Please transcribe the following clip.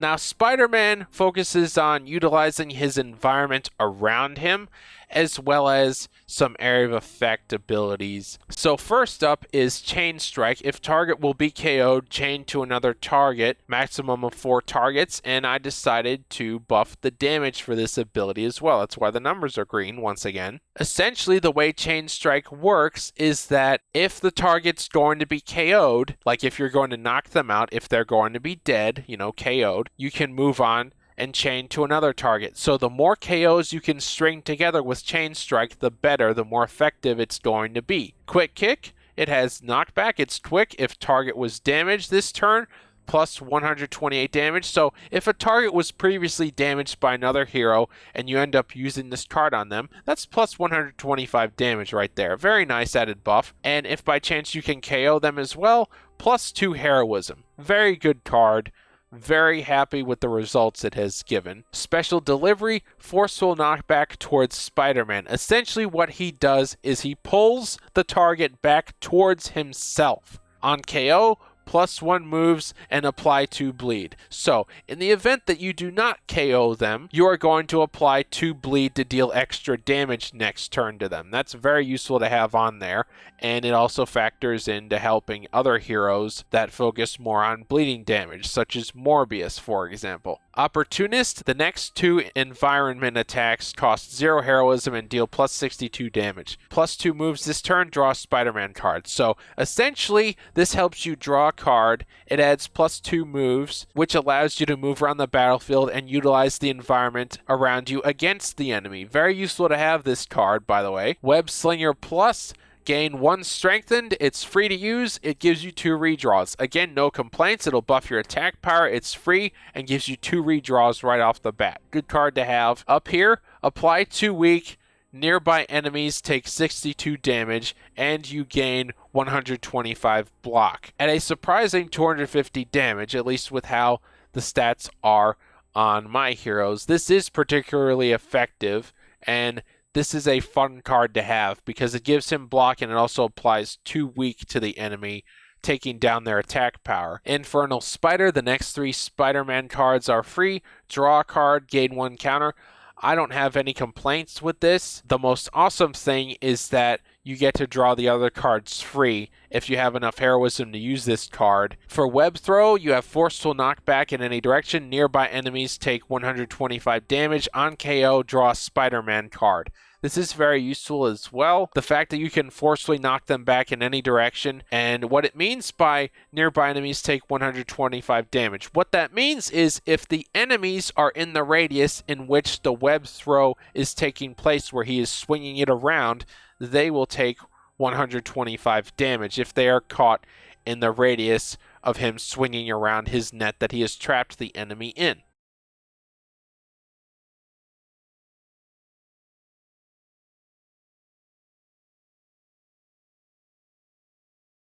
Now, Spider-Man focuses on utilizing his environment around him, as well as some area of effect abilities. So first up is Chain Strike. If target will be KO'd, chain to another target, maximum of 4 targets, and I decided to buff the damage for this ability as well. That's why the numbers are green once again. Essentially, the way Chain Strike works is that if the target's going to be KO'd, like if you're going to knock them out, if they're going to be dead, KO'd, you can move on and chain to another target. So the more KOs you can string together with Chain Strike, the better, the more effective it's going to be. Quick Kick, it has knockback, it's quick. If target was damaged this turn, plus 128 damage. So if a target was previously damaged by another hero and you end up using this card on them, that's plus 125 damage right there. Very nice added buff. And if by chance you can KO them as well, plus 2 heroism. Very good card. Very happy with the results it has given. Special Delivery, forceful knockback towards Spider-Man. Essentially what he does is he pulls the target back towards himself. On KO, +1 moves and apply 2 bleed. So, in the event that you do not KO them, you are going to apply 2 bleed to deal extra damage next turn to them. That's very useful to have on there, and it also factors into helping other heroes that focus more on bleeding damage, such as Morbius, for example. Opportunist, the next 2 environment attacks cost 0 heroism and deal plus 62 damage. +2 moves this turn, draw a Spider-Man card. So essentially, this helps you draw a card. It adds +2 moves, which allows you to move around the battlefield and utilize the environment around you against the enemy. Very useful to have this card, by the way. Web Slinger Plus, gain 1 strengthened, it's free to use, it gives you 2 redraws. Again, no complaints, it'll buff your attack power, it's free, and gives you 2 redraws right off the bat. Good card to have. Up here, apply 2 weak, nearby enemies take 62 damage, and you gain 125 block. At a surprising 250 damage, at least with how the stats are on my heroes. This is particularly effective, and this is a fun card to have because it gives him block and it also applies 2 weak to the enemy, taking down their attack power. Infernal Spider, the next 3 Spider-Man cards are free. Draw a card, gain 1 counter. I don't have any complaints with this. The most awesome thing is that you get to draw the other cards free if you have enough heroism to use this card. For Web Throw, you have forceful knockback in any direction. Nearby enemies take 125 damage. On KO, draw a Spider-Man card. This is very useful as well. The fact that you can forcefully knock them back in any direction, and what it means by nearby enemies take 125 damage. What that means is if the enemies are in the radius in which the web throw is taking place, where he is swinging it around, they will take 125 damage if they are caught in the radius of him swinging around his net that he has trapped the enemy in.